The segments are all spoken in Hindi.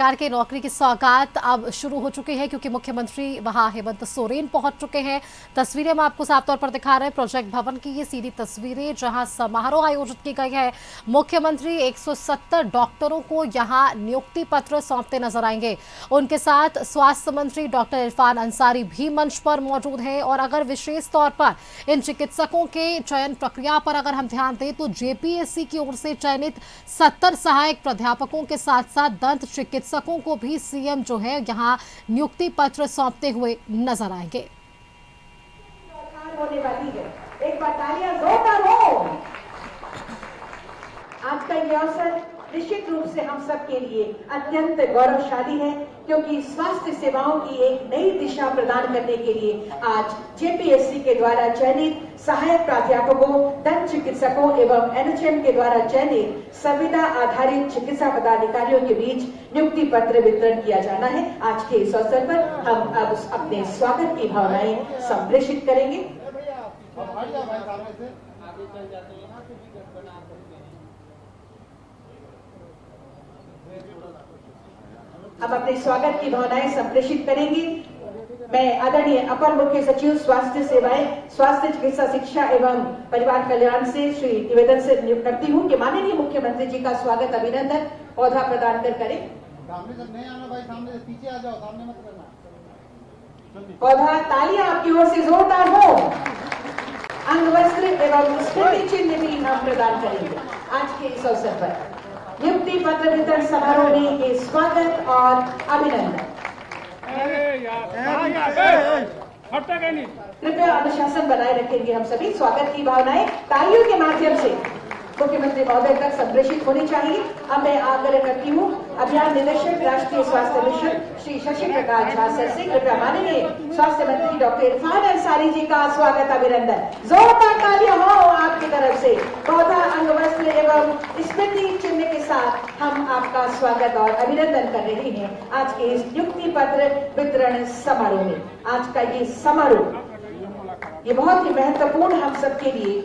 प्रकार के नौकरी की सौगात अब शुरू हो चुकी है, क्योंकि मुख्यमंत्री वहां हेमंत सोरेन पहुंच चुके हैं। तस्वीरें हम आपको साफ तौर पर दिखा रहे हैं प्रोजेक्ट भवन की, ये सीधी तस्वीरें जहां समारोह आयोजित की गई है। मुख्यमंत्री 170 डॉक्टरों को यहां नियुक्ति पत्र सौंपते नजर आएंगे। उनके साथ स्वास्थ्य मंत्री डॉक्टर इरफान अंसारी भी मंच पर मौजूद हैं। और अगर विशेष तौर पर इन चिकित्सकों के चयन प्रक्रिया पर अगर हम ध्यान दें तो जेपीएससी की ओर से चयनित 70 सहायक प्राध्यापकों के साथ साथ दंत चिकित्सकों को भी सीएम जो है यहां नियुक्ति पत्र सौंपते हुए नजर आएंगे। होने वाली है, एक बार तालियां जोरदार हो। आज का यह अवसर निश्चित रूप से हम सब के लिए अत्यंत गौरवशाली है, क्योंकि स्वास्थ्य सेवाओं की एक नई दिशा प्रदान करने के लिए आज जेपीएससी के द्वारा चयनित सहायक प्राध्यापकों, दंत चिकित्सकों एवं एनएचएम के द्वारा चयनित संविदा आधारित चिकित्सा पदाधिकारियों के बीच नियुक्ति पत्र वितरण किया जाना है। आज के इस अवसर पर हम अब अपने स्वागत की भावनाएं संप्रेषित करेंगे। हम अपने स्वागत की भावनाएं संप्रेषित करेंगे। मैं आदरणीय अपर मुख्य सचिव स्वास्थ्य सेवाएं, स्वास्थ्य चिकित्सा शिक्षा एवं परिवार कल्याण से श्री निवेदन से नियुक्त करती हूं कि माननीय मुख्यमंत्री जी का स्वागत अभिनंदन पौधा प्रदान कर करें। सामने से नहीं आना भाई, सामने से पीछे आ जाओ, सामने मत करना। पौधा तालियां आपकी ओर से जोरदार हो। अंग वस्त्र एवं स्मृति चिन्ह भी हम प्रदान करेंगे। आज के इस अवसर पर नियुक्ति पत्र वितरण समारोह में स्वागत और अभिनंदन। कृपया अनुशासन बनाए रखेंगे हम सभी। स्वागत की भावनाएं तालियों के माध्यम से मुख्यमंत्री महोदय तक संप्रेषित होनी चाहिए। अब मैं आग्रह करती हूँ अभियान निदेशक राष्ट्रीय स्वास्थ्य मिशन श्री शशि प्रकाश झा सर से कृपया माननीय स्वास्थ्य मंत्री डॉक्टर इरफान अंसारी जी का स्वागत अभिनंदन। जोरदार तालियां हो आपकी तरफ से। पौधा, अंग वस्त्र एवं स्मृति चिन्ह के साथ हम आपका स्वागत और अभिनंदन कर रहे हैं आज के इस नियुक्ति पत्र वितरण समारोह में। आज का ये समारोह ये बहुत ही महत्वपूर्ण हम सबके लिए,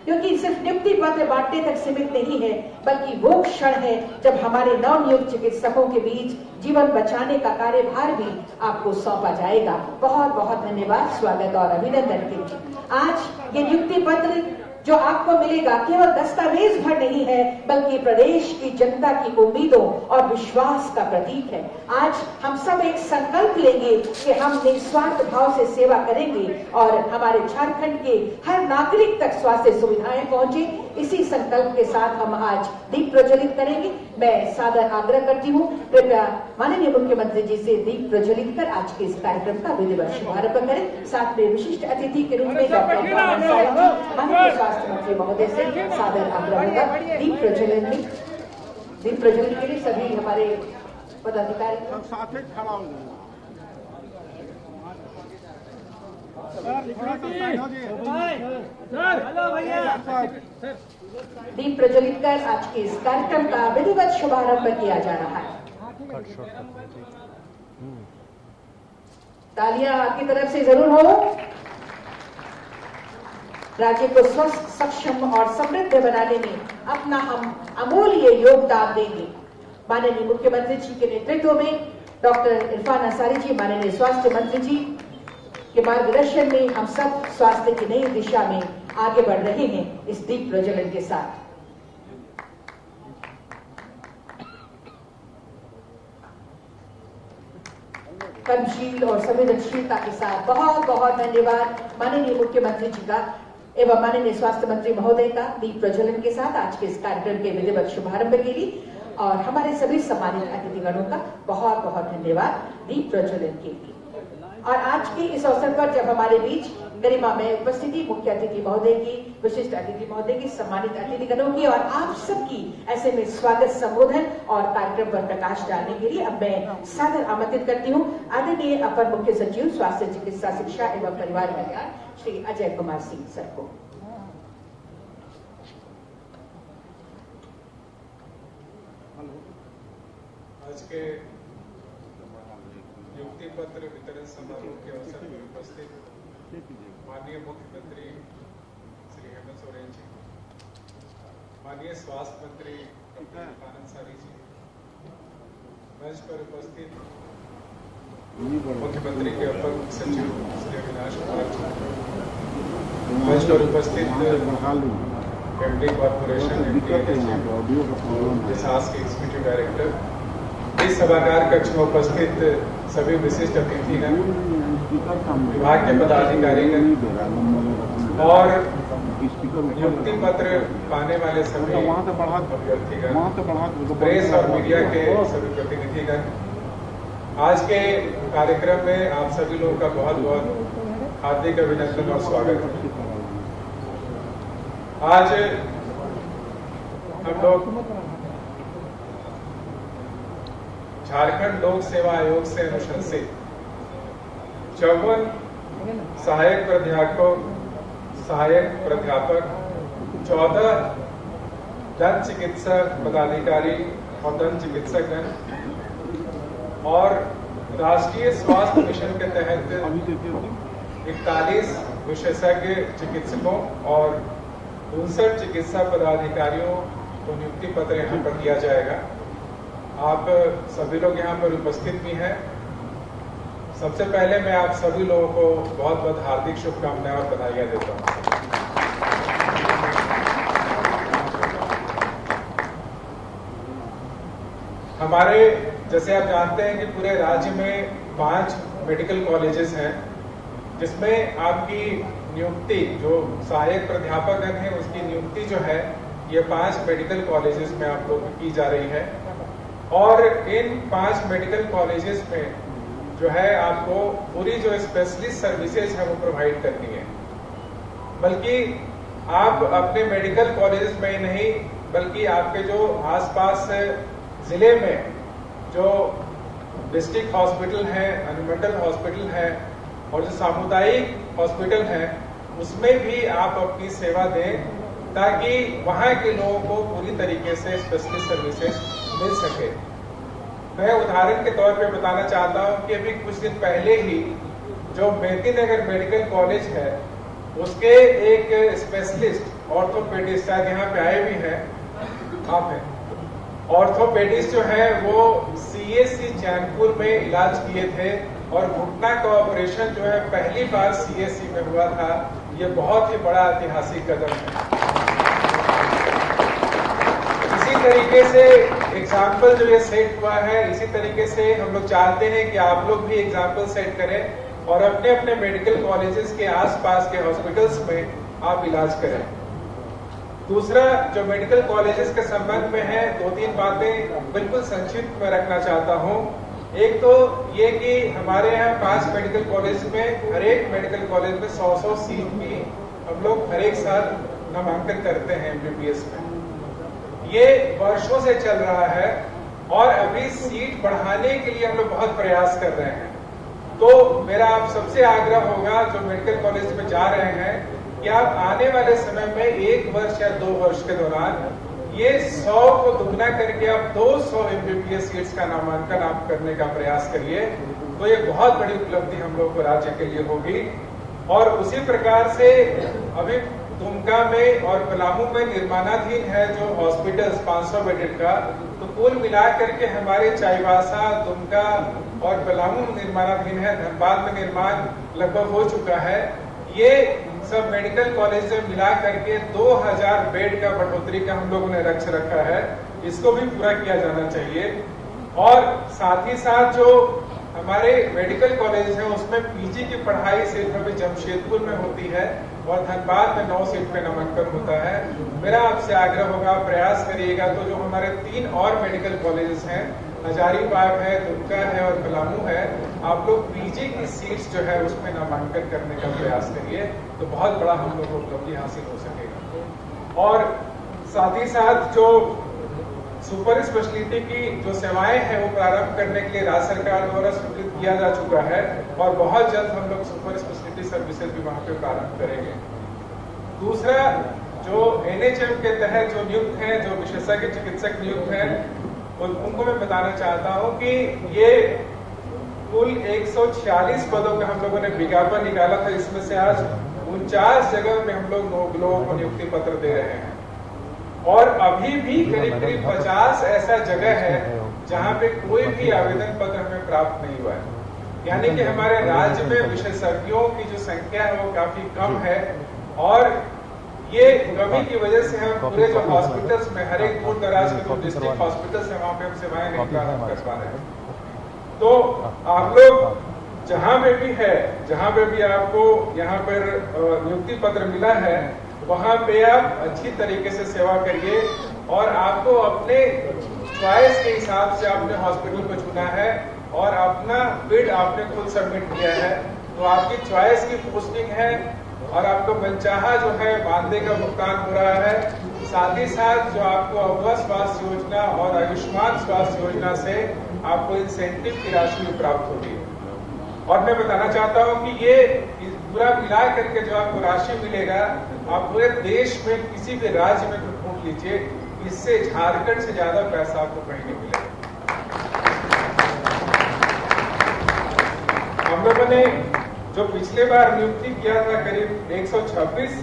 क्योंकि सिर्फ नियुक्ति पत्र बांटने तक सीमित नहीं है, बल्कि वो क्षण है जब हमारे नवनियुक्त चिकित्सकों के बीच जीवन बचाने का कार्यभार भी आपको सौंपा जाएगा। बहुत बहुत धन्यवाद, स्वागत और अभिनंदन के लिए। आज ये नियुक्ति पत्र जो आपको मिलेगा केवल दस्तावेज भर नहीं है, बल्कि प्रदेश की जनता की उम्मीदों और विश्वास का प्रतीक है। आज हम सब एक संकल्प लेंगे कि हम निस्वार्थ भाव से सेवा करेंगे और हमारे झारखंड के हर नागरिक तक स्वास्थ्य सुविधाएं पहुंचे। इसी संकल्प के साथ हम आज दीप प्रज्वलित करेंगे। मैं सादर आग्रह करती हूँ, कृपया माननीय मुख्यमंत्री जी से दीप प्रज्वलित कर आज के इस कार्यक्रम का विधिवत शुभारंभ करें। साथ में विशिष्ट अतिथि के रूप में डॉक्टर माननीय स्वास्थ्य मंत्री महोदय से सादर आग्रह होगा। दीप प्रज्वलन के लिए सभी हमारे पदाधिकारी साथ ही खड़ा होंगे। दीप प्रज्वलित कर आज के इस कार्यक्रम का विधिवत शुभारंभ किया जा रहा है। तालियां आपकी तरफ से जरूर हो। राज्य को स्वस्थ, सक्षम और समृद्ध बनाने में अपना हम अमूल्य योगदान देंगे। माननीय मुख्यमंत्री जी के नेतृत्व में डॉक्टर इरफान अंसारी जी, माननीय स्वास्थ्य मंत्री जी के मार्गदर्शन में हम सब स्वास्थ्य की नई दिशा में आगे बढ़ रहे हैं इस दीप प्रज्वलन के साथ। कर्मशील और संवेदनशीलता के साथ बहुत बहुत धन्यवाद माननीय मुख्यमंत्री जी का एवं माननीय स्वास्थ्य मंत्री महोदय का दीप प्रज्वलन के साथ आज के इस कार्यक्रम के विधिवत शुभारंभ के लिए, और हमारे सभी सम्मानित अतिथिगणों का बहुत बहुत धन्यवाद दीप प्रज्वलन के लिए। और आज के इस अवसर पर जब हमारे बीच गरिमा में उपस्थिति मुख्य अतिथि महोदय की, विशिष्ट अतिथि महोदय की, सम्मानित अतिथिगणों की और आप सबकी ऐसे में स्वागत संबोधन और कार्यक्रम पर प्रकाश डालने के लिए अब मैं सादर आमंत्रित करती हूँ आदरणीय अपर मुख्य सचिव स्वास्थ्य चिकित्सा शिक्षा एवं परिवार कल्याण श्री अजय कुमार सिंह सर को। आज के नियुक्ति पत्र वितरण समारोह के अवसर पर उपस्थित माननीय मुख्यमंत्री श्री हेमंत सोरेन जी, माननीय स्वास्थ्य मंत्री डॉक्टर इरफान अंसारी जी, मंच पर उपस्थित मुख्यमंत्री के अपर मुख्य सचिव श्री अविनाश कुमार जी, मंच पर उपस्थित एमडी कॉर्पोरेशन सास के एग्जीक्यूटिव डायरेक्टर, इस सभागार कक्ष में उपस्थित सभी विशिष्ट अतिथिगण, विभाग के पदाधिकारीगण और नियुक्ति पत्र पाने वाले सभी अभ्यर्थीगण, प्रेस और मीडिया के सभी प्रतिनिधिगण, आज के कार्यक्रम में आप सभी लोगों का बहुत बहुत हार्दिक अभिनंदन और स्वागत है। आज हम लोग झारखंड लोक सेवा आयोग से अनुशंसित 54 सहायक प्राध्यापक, 14 दंत चिकित्सक पदाधिकारी और दंत चिकित्सकगण और राष्ट्रीय स्वास्थ्य मिशन के तहत 41 विशेषज्ञ चिकित्सकों और 59 चिकित्सा पदाधिकारियों को नियुक्ति पत्र यहाँ पर दिया जाएगा। आप सभी लोग यहाँ पर उपस्थित भी हैं। सबसे पहले मैं आप सभी लोगों को बहुत बहुत हार्दिक शुभकामनाएं और बधाइयां देता हूँ। हमारे जैसे आप जानते हैं कि पूरे राज्य में 5 मेडिकल कॉलेजेस हैं, जिसमें आपकी नियुक्ति जो सहायक प्राध्यापकगण हैं उसकी नियुक्ति जो है ये 5 मेडिकल कॉलेजेस में आप लोगों की जा रही है। और इन 5 मेडिकल कॉलेजेस में जो है आपको पूरी जो स्पेशलिस्ट सर्विसेज है वो प्रोवाइड करनी है। बल्कि आप अपने मेडिकल कॉलेजेस में ही नहीं बल्कि आपके जो आसपास जिले में जो डिस्ट्रिक्ट हॉस्पिटल है, अनुमंडल हॉस्पिटल है और जो सामुदायिक हॉस्पिटल है उसमें भी आप अपनी सेवा दें ताकि वहां के लोगों को पूरी तरीके से स्पेशलिस्ट सर्विसेज मिल सके। मैं उदाहरण के तौर पे बताना चाहता हूं कि अभी कुछ दिन पहले ही जो मेदिनीनगर मेडिकल कॉलेज है उसके एक स्पेशलिस्ट ऑर्थोपेडिस्ट शायद यहाँ पे आए भी हैं, आप हैं, ऑर्थोपेडिस्ट जो है वो सीएससी चैनपुर में इलाज किए थे और घुटना का ऑपरेशन जो है पहली बार सीएससी में हुआ था। ये बहुत ही बड़ा ऐतिहासिक कदम है। इसी तरीके से एग्जाम्पल जो ये सेट हुआ है, इसी तरीके से हम लोग चाहते हैं कि आप लोग भी एग्जाम्पल सेट करें और अपने अपने मेडिकल कॉलेजेस के आसपास के हॉस्पिटल्स में आप इलाज करें। दूसरा जो मेडिकल कॉलेजेस के संबंध में है, 2-3 बातें बिल्कुल संक्षिप्त में रखना चाहता हूं। एक तो ये कि हमारे यहाँ 5 मेडिकल कॉलेज में हर एक मेडिकल कॉलेज में 100 सीट की हम लोग हर एक साल नामांकन करते हैं एमबीबीएस में। ये वर्षों से चल रहा है और अभी सीट बढ़ाने के लिए हम लोग बहुत प्रयास कर रहे हैं। तो मेरा आप सबसे आग्रह होगा जो मेडिकल कॉलेज में जा रहे हैं कि आप आने वाले समय में 1 वर्ष या 2 वर्ष के दौरान ये 100 को दुगना करके आप 200 एमबीबीएस सीट्स का नामांकन आप करने का प्रयास करिए। तो ये बहुत बड़ी उपलब्धि हम लोग को राज्य के लिए होगी। और उसी प्रकार से अभी दुमका में और पलामू में निर्माणाधीन है जो हॉस्पिटल 500 बेडेड का, तो कुल मिलाकर के हमारे चाईबासा, दुमका और पलामू निर्माणाधीन है। धनबाद में निर्माण लगभग हो चुका है। ये सब मेडिकल कॉलेज से मिला करके 2000 बेड का बढ़ोतरी का हम लोगों ने लक्ष्य रखा है। इसको भी पूरा किया जाना चाहिए। और साथ ही साथ जो हमारे मेडिकल कॉलेज हैं उसमें पीजी की पढ़ाई सिर्फ अभी जमशेदपुर में होती है और धनबाद में 9 सीट पे नामांकन होता है। मेरा आपसे आग्रह होगा, प्रयास करिएगा। तो जो हमारे 3 और मेडिकल कॉलेजेस हैं, हजारीबाग है, दुमका है और पलामू है, आप लोग पीजी की सीट्स जो है उसमें नामांकन करने का प्रयास करिए। तो बहुत बड़ा हम लोग को उपलब्धि हासिल हो सकेगा। और साथ ही साथ जो सुपर स्पेशलिटी की जो सेवाएं हैं वो प्रारंभ करने के लिए राज्य सरकार द्वारा स्वीकृत किया जा चुका है और बहुत जल्द हम लोग सुपर स्पेशलिटी सर्विसेज भी वहां पे प्रारंभ करेंगे। दूसरा जो एनएचएम के तहत जो नियुक्त हैं, जो विशेषज्ञ चिकित्सक नियुक्त हैं, उनको मैं बताना चाहता हूं कि ये कुल 146 पदों का हम लोगों ने विज्ञापन निकाला था। इसमें से आज 49 जगह में हम लोग लोगों को नियुक्ति पत्र दे रहे हैं और अभी भी करीब 50 ऐसा जगह है जहां पे कोई भी आवेदन पत्र हमें प्राप्त नहीं हुआ है। यानी कि हमारे राज्य में विशेषज्ञों की जो संख्या है वो काफी कम है, और ये कमी की वजह से हम पूरे जो हॉस्पिटल्स में हर एक दूर दराज के जो डिस्ट्रिक्ट हॉस्पिटल्स है वहां पे हम सेवाएं नहीं प्रारंभ कर पा रहे हैं। तो आप लोग जहां पे भी है, जहां पे भी आपको यहाँ पर नियुक्ति पत्र मिला है, वहां पे आप अच्छी तरीके से सेवा करिए, और आपको अपने चॉइस के हिसाब से आपने हॉस्पिटल को चुना है और अपना बिड आपने खुद सबमिट किया है, तो आपकी चॉइस की पोस्टिंग है और आपको मनचाहा जो है मानदेय का भुगतान हो रहा है। साथ ही साथ जो आपको अमवा स्वास्थ्य योजना और आयुष्मान स्वास्थ्य योजना से आपको इंसेंटिव की राशि भी प्राप्त होगी। और मैं बताना चाहता हूं कि ये पूरा मिला करके जो आपको राशि मिलेगा, आप पूरे देश में किसी भी राज्य में ढूंढ लीजिए, इससे झारखंड से ज्यादा पैसा आपको कहीं नहीं मिलेगा। हम लोगों ने जो पिछले बार नियुक्ति किया था, करीब 126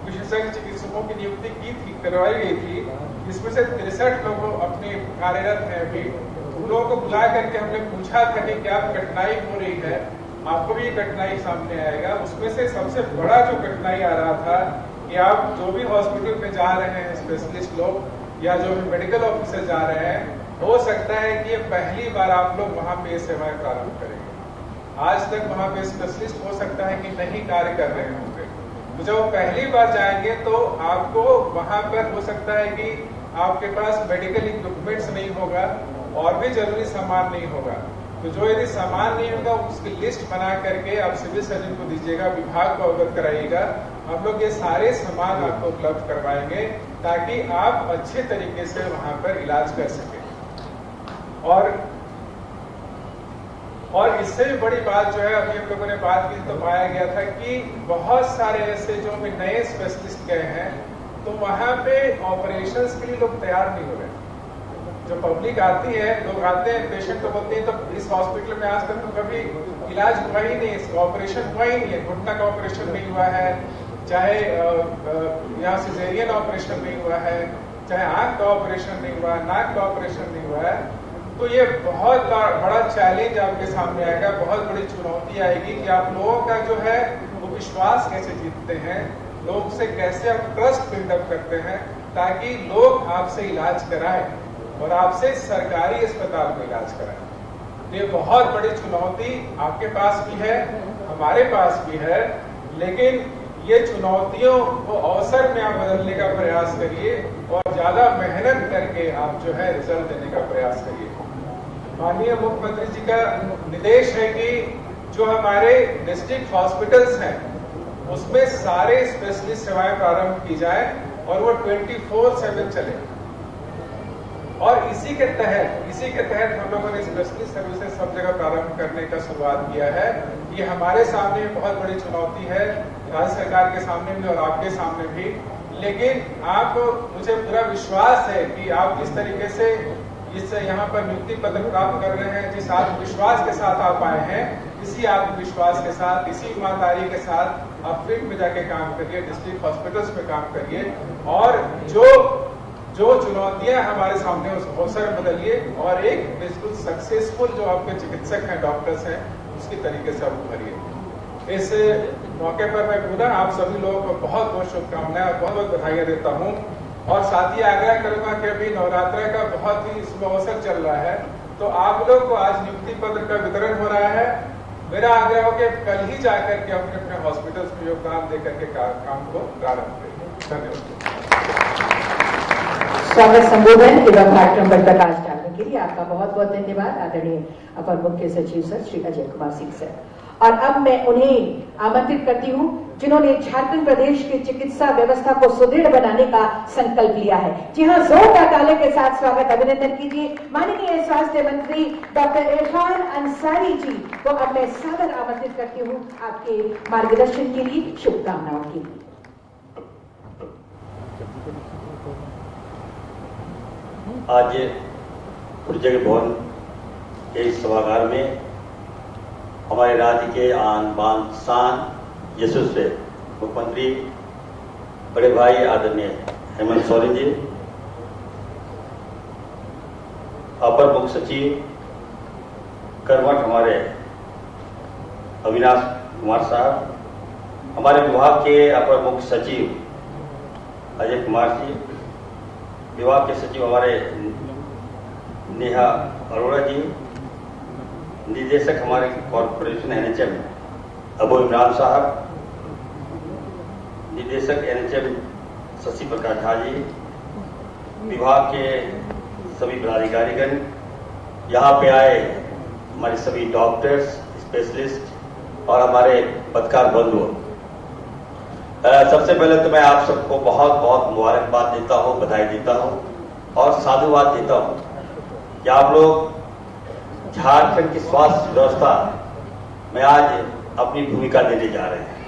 विशेषज्ञ चिकित्सकों की नियुक्ति करवाई गई थी, जिसमें से 63 लोग अपने कार्यरत हैं अभी। उन लोगों को बुला करके हमने पूछा था कि क्या कठिनाई हो रही है, आपको भी कठिनाई सामने आएगा। उसमें से सबसे बड़ा जो कठिनाई आ रहा था कि आप जो भी हॉस्पिटल में जा रहे हैं स्पेशलिस्ट लोग या जो भी मेडिकल ऑफिसर जा रहे हैं, हो सकता है कि ये पहली बार आप लोग वहां पे सेवाएं प्रारंभ करेंगे। आज तक वहां पे स्पेशलिस्ट हो सकता है कि नहीं कार्य कर रहे होंगे, तो जब पहली बार जाएंगे तो आपको वहां पर हो सकता है कि आपके पास मेडिकल इक्विपमेंट्स नहीं होगा और भी जरूरी सामान नहीं होगा। तो जो यदि सामान नहीं होगा उसकी लिस्ट बना करके आप सिविल सर्जन को दीजिएगा, विभाग को अवगत कराइएगा। हम लोग ये सारे सामान आपको उपलब्ध करवाएंगे ताकि आप अच्छे तरीके से वहां पर इलाज कर सके। और इससे भी बड़ी बात जो है, अभी हम लोगों ने बात की तो पाया गया था कि बहुत सारे ऐसे जो भी नए स्पेशलिस्ट गए हैं, तो वहां पे ऑपरेशंस के लिए लोग तैयार नहीं हो रहे। जो पब्लिक आती है, लोग आते हैं, पेशेंट को बोलते हैं तो इस हॉस्पिटल में आज तक तो कभी इलाज हुआ ही नहीं, इसका ऑपरेशन हुआ ही नहीं है, घुटना का ऑपरेशन नहीं हुआ है, चाहे यहाँ सिजेरियन ऑपरेशन नहीं हुआ है, चाहे आंख का ऑपरेशन नहीं हुआ है, नाक का ऑपरेशन नहीं हुआ है। तो ये बहुत बड़ा चैलेंज आपके सामने आएगा, बहुत बड़ी चुनौती आएगी कि आप लोगों का जो है वो विश्वास कैसे जीतते हैं, लोग से कैसे आप ट्रस्ट बिल्डअप करते हैं, ताकि लोग आपसे इलाज कराएं और आपसे सरकारी अस्पताल में इलाज कराएं। ये बहुत बड़ी चुनौती आपके पास भी है, हमारे पास भी है, लेकिन ये चुनौतियों को अवसर में आप बदलने का प्रयास करिए और ज्यादा मेहनत करके आप जो है रिजल्ट देने का प्रयास करिए। माननीय मुख्यमंत्री जी का निर्देश है कि जो हमारे डिस्ट्रिक्ट हॉस्पिटल्स हैं उसमें सारे स्पेशलिस्ट सेवाएं प्रारंभ की जाए और वो 24/7 चले। और इसी के तहत हम लोगों ने स्पेशलिस्ट सर्विसेज सब जगह प्रारंभ करने का शुरुआत किया है। ये हमारे सामने बहुत बड़ी चुनौती है, राज्य सरकार के सामने भी और आपके सामने भी, लेकिन मुझे पूरा विश्वास है कि आप जिस तरीके से इस यहाँ पर नियुक्ति पत्र प्राप्त कर रहे हैं, जिस आत्मविश्वास के साथ आप आए हैं, इसी आत्मविश्वास के साथ, इसी ईमानदारी के साथ आप फील्ड में जाके काम करिए, डिस्ट्रिक्ट हॉस्पिटल्स में काम करिए और जो चुनौतियां हमारे सामने उसको अवसर बदलिए और एक बिल्कुल सक्सेसफुल जो आपके चिकित्सक हैं, डॉक्टर्स हैं, उसकी तरीके से आप उभरिए। इस मौके पर मैं पुनः आप सभी लोगों को बहुत बहुत शुभकामनाएं और बहुत बहुत बधाइयां देता हूं और साथ ही आग्रह करूंगा कि अभी नवरात्र का बहुत ही शुभ अवसर चल रहा है, तो आप लोग को आज नियुक्ति पत्र का वितरण हो रहा है। मेरा आग्रह हो कि कल ही जाकर के अपने अपने हॉस्पिटल्स में योगदान देकर के काम को प्रारंभ करें। धन्यवाद। स्वागत संबोधन एवं कार्यक्रम पर प्रकाश डालने के लिए आपका बहुत बहुत धन्यवाद आदरणीय अपर मुख्य सचिव सर श्री अजय कुमार सिंह सर। और अब मैं उन्हें आमंत्रित करती हूं जिन्होंने झारखंड प्रदेश की चिकित्सा व्यवस्था को सुदृढ़ बनाने का संकल्प लिया है। जी हां, जोरदार ताली के साथ स्वागत अभिनंदन कीजिए माननीय स्वास्थ्य मंत्री डॉक्टर इरफान अंसारी जी को अब मैं सादर आमंत्रित करती हूं आपके मार्गदर्शन के लिए, शुभकामनाओं के लिए। आज प्रोजेक्ट भवन के इस सभागार में हमारे राज्य के आन बान शान यशस्वी मुख्यमंत्री बड़े भाई आदरणीय हेमंत सोरेन जी, अपर मुख्य सचिव कर्मठ हमारे अविनाश कुमार साहब, हमारे विभाग के अपर मुख्य सचिव अजय कुमार जी, विभाग के सचिव हमारे नेहा अरोड़ा जी, निदेशक हमारे कॉर्पोरेशन एनएचएम अबू इमरान साहब, निदेशक एनएचएम शशि प्रकाश झा जी, विभाग के सभी पदाधिकारीगण, यहाँ पे आए हमारे सभी डॉक्टर्स, स्पेशलिस्ट और हमारे पत्रकार बंधु, सबसे पहले तो मैं आप सबको बहुत बहुत मुबारकबाद देता हूँ, बधाई देता हूँ और साधुवाद देता हूँ कि आप लोग झारखंड की स्वास्थ्य व्यवस्था में आज अपनी भूमिका देने जा रहे हैं।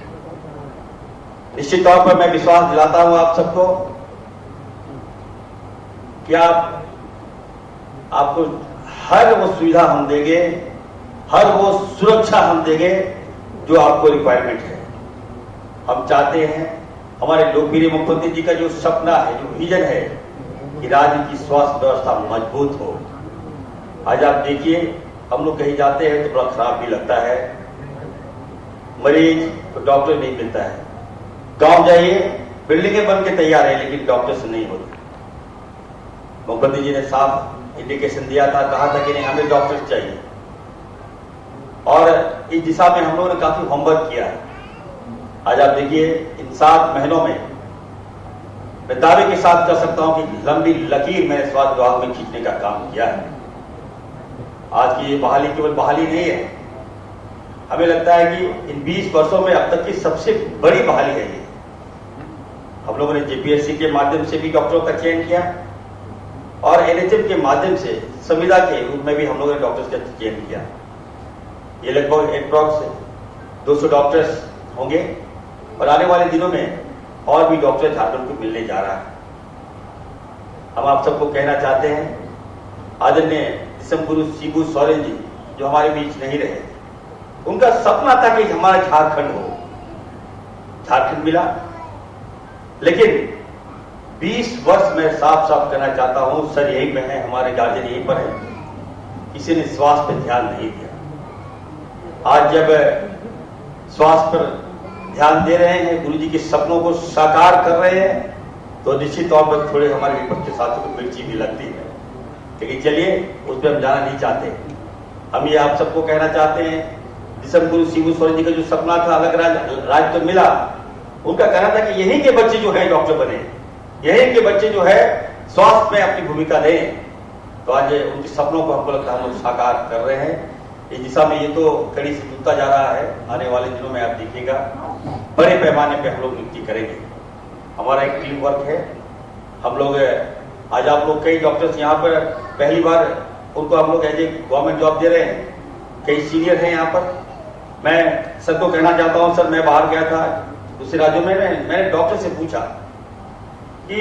निश्चित तौर पर मैं विश्वास दिलाता हूं आप सबको कि आपको हर वो सुविधा हम देंगे, हर वो सुरक्षा हम देंगे जो आपको रिक्वायरमेंट है। हम चाहते हैं, हमारे लोकप्रिय मुख्यमंत्री जी का जो सपना है, जो विजन है कि राज्य की स्वास्थ्य व्यवस्था मजबूत हो। आज आप देखिए, हम लोग कहीं जाते हैं तो बड़ा खराब भी लगता है, मरीज तो डॉक्टर नहीं मिलता है। गांव जाइए, बिल्डिंगें बन के तैयार है लेकिन डॉक्टर से नहीं होती। मुख्यमंत्री जी ने साफ इंडिकेशन दिया था, कहा था कि नहीं हमें डॉक्टर चाहिए, और इस दिशा में हम लोगों ने काफी होमवर्क किया है। आज आप देखिए, इन 7 महीनों में मैं दावे के साथ कह सकता हूं कि लंबी लकीर मैंने स्वास्थ्य विभाग में खींचने का काम किया है। आज की ये बहाली केवल बहाली नहीं है, हमें लगता है कि इन 20 वर्षों में अब तक की सबसे बड़ी बहाली है ये। हम लोगों ने जेपीएससी के माध्यम से भी डॉक्टरों का चयन किया और एनएचएम के माध्यम से संविदा के रूप में भी हम लोगों ने डॉक्टर्स का चयन किया। ये लगभग अप्रॉक्स 200 डॉक्टर्स होंगे और आने वाले दिनों में और भी डॉक्टर झारखंड को मिलने जा रहा है। हम आप सबको कहना चाहते हैं, आदरणीय दिसंगुरु शिबू सोरेन जी जो हमारे बीच नहीं रहे, उनका सपना था कि हमारा झारखंड हो। झारखंड मिला, लेकिन 20 वर्ष में साफ साफ कहना चाहता हूं, सर यहीं पे है, हमारे गार्जियन यहीं पर है, किसी ने स्वास्थ्य पर ध्यान नहीं दिया। आज जब स्वास्थ्य पर ध्यान दे रहे हैं, गुरु जी के सपनों को साकार कर रहे हैं, तो निश्चित तौर पर थोड़े हमारे विपक्ष के साथियों को मिर्ची भी लगती है, लेकिन चलिए उस पर हम जाना नहीं चाहते। हम ये आप सबको कहना चाहते हैं, दिसंगुरु शिबू सोरेन जी का जो सपना था अलग राज्य तो मिला, उनका कहना था कि यहीं के बच्चे जो है डॉक्टर बने, यहीं के बच्चे जो है स्वास्थ्य में अपनी भूमिका दें। तो आज उनके सपनों को हमको लगता है हम लोग साकार कर रहे हैं। इस दिशा में ये तो कड़ी से जुटता जा रहा है। आने वाले दिनों में आप देखिएगा बड़े पैमाने पे हम लोग नियुक्ति करेंगे। हमारा एक टीम वर्क है। हम लोग आज आप लोग कई डॉक्टर्स यहाँ पर पहली बार उनको हम लोग एज ए गवर्नमेंट जॉब दे रहे हैं, कई सीनियर हैं यहाँ पर। मैं सबको कहना चाहता हूँ, सर मैं बाहर गया था दूसरे राज्यों में, मैंने डॉक्टर से पूछा कि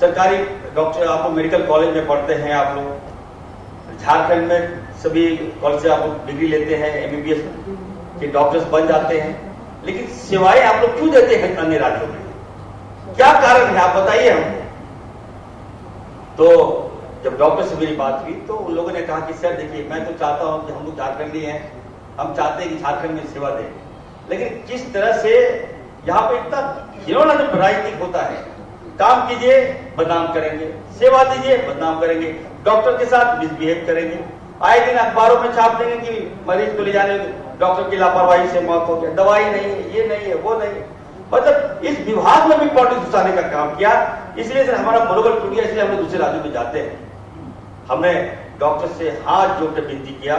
सरकारी डॉक्टर आप लोग मेडिकल कॉलेज में पढ़ते हैं, आप लोग झारखंड में सभी कॉलेज से आप लोग डिग्री लेते हैं, एमबीबीएस के डॉक्टर्स बन जाते हैं, लेकिन सेवाएं आप लोग क्यों देते हैं अन्य राज्यों में, क्या कारण है आप बताइए हमको। तो जब डॉक्टर से मेरी बात हुई तो उन लोगों ने कहा कि सर देखिए, मैं तो चाहता हूं कि हम लोग झारखंडी हैं, हम चाहते हैं कि झारखंड में सेवा दें, लेकिन किस तरह से यहाँ पे इतना घिनौना जब राजनीतिक होता है, काम कीजिए बदनाम करेंगे, सेवा दीजिए बदनाम करेंगे, डॉक्टर के साथ मिसबिहेव करेंगे, आए दिन अखबारों में छाप देंगे कि मरीज को ले जाने डॉक्टर की लापरवाही से मौत हो गया, दवाई नहीं है, ये नहीं है, वो नहीं है। मतलब इस विभाग में भी पॉलिटिक्स घुसाने का काम किया। इसलिए सर हमारा मनोबल टूट गया, इसलिए हम लोग दूसरे राज्यों में जाते हैं। हमने डॉक्टर से हाथ जोड़कर विनती किया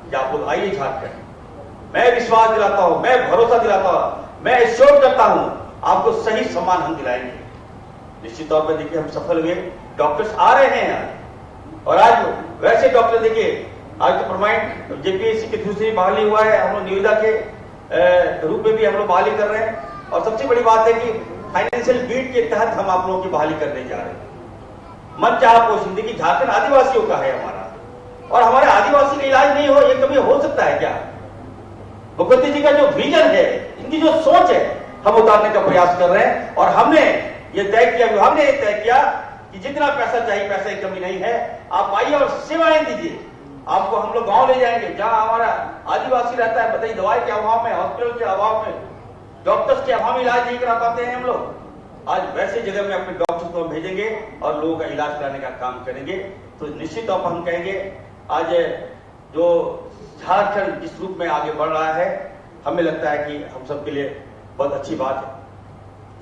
कि आप लोग आइए झारखंड। मैं विश्वास दिलाता हूं, मैं भरोसा दिलाता हूं, मैं एश्योर करता हूं आपको सही सम्मान हम दिलाएंगे। निश्चित तौर पर देखिए हम सफल हुए, डॉक्टर्स आ रहे हैं यहाँ। और आज वैसे डॉक्टर देखिए, आज तो परमानेंट जेपीएससी की दूसरी बहाली हुआ है, हम लोग निविदा के रूप में भी हम लोग बहाली कर रहे हैं। और सबसे बड़ी बात है कि फाइनेंशियल बीट के तहत हम आप लोगों की बहाली करने जा रहे हैं। मन चाह पोषिंदगी कि झारखंड आदिवासियों का है हमारा, और हमारे आदिवासी का इलाज नहीं हो, ये कभी हो सकता है क्या? मुख्यमंत्री जी का जो विजन है, इनकी जो सोच है, हम उतारने का प्रयास कर रहे हैं। और हमने ये तय किया, विभाग ने ये तय किया कि जितना पैसा चाहिए, पैसे की कमी नहीं है, आप आइए और सेवाएं दीजिए। आपको हम लोग गांव ले जाएंगे जहां हमारा आदिवासी रहता है, बताइए दवाई के अभाव में, हॉस्पिटल के अभाव में, डॉक्टर्स के अभाव में इलाज नहीं करा पाते हैं हम लोग। आज वैसे जगह में अपने डॉक्टर्स को भेजेंगे और लोगों का इलाज कराने का काम करेंगे। तो निश्चित तौर पर हम कहेंगे आज जो झारखंड जिस रूप में आगे बढ़ रहा है, हमें लगता है कि हम सबके लिए बहुत अच्छी बात है।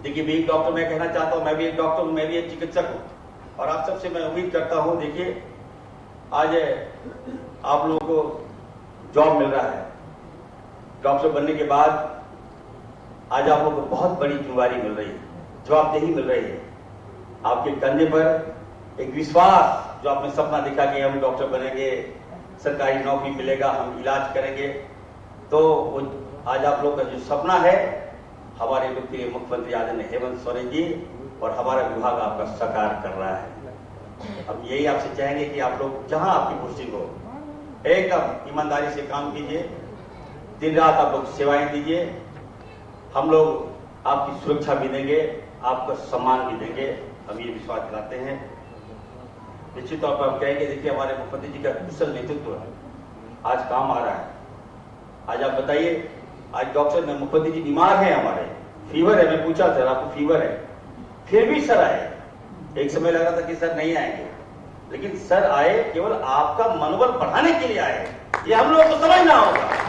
देखिए, मैं एक डॉक्टर मैं कहना चाहता हूं, मैं भी एक डॉक्टर हूं, मैं भी एक चिकित्सक हूं और आप सबसे मैं उम्मीद करता हूं, देखिए आज आप लोगों को जॉब मिल रहा है। डॉक्टर बनने के बाद आज आप लोगों को बहुत बड़ी जिम्मेदारी मिल रही है, जवाबदेही मिल रही है। आपके कंधे पर एक विश्वास, जो आपने सपना देखा कि हम डॉक्टर बनेंगे, सरकारी नौकरी मिलेगा, हम इलाज करेंगे, तो वो आज आप लोग का जो सपना है, हमारे लोग के लिए मुख्यमंत्री आदरणीय हेमंत सोरेन जी और हमारा विभाग आपका साकार कर रहा है। अब यही आपसे चाहेंगे कि आप लोग जहां आपकी पोस्टिंग हो, एकदम ईमानदारी से काम कीजिए, दिन रात आप लोग सेवाएं दीजिए। हम लोग आपकी सुरक्षा भी देंगे, आपका सम्मान भी देंगे, हम ये विश्वास दिलाते हैं। निश्चित तौर पर हम कहेंगे, देखिए हमारे मुख्यमंत्री जी का कुशल नेतृत्व आज काम आ रहा है। आज आप बताइए, आज डॉक्टर ने मुख्यमंत्री जी बीमार है, हमारे फीवर है, मैं पूछा सर आपको फीवर है, फिर भी सर आए। एक समय लग रहा था कि सर नहीं आएंगे, लेकिन सर आए, केवल आपका मनोबल बढ़ाने के लिए आए। ये हम लोगों को समझना होगा।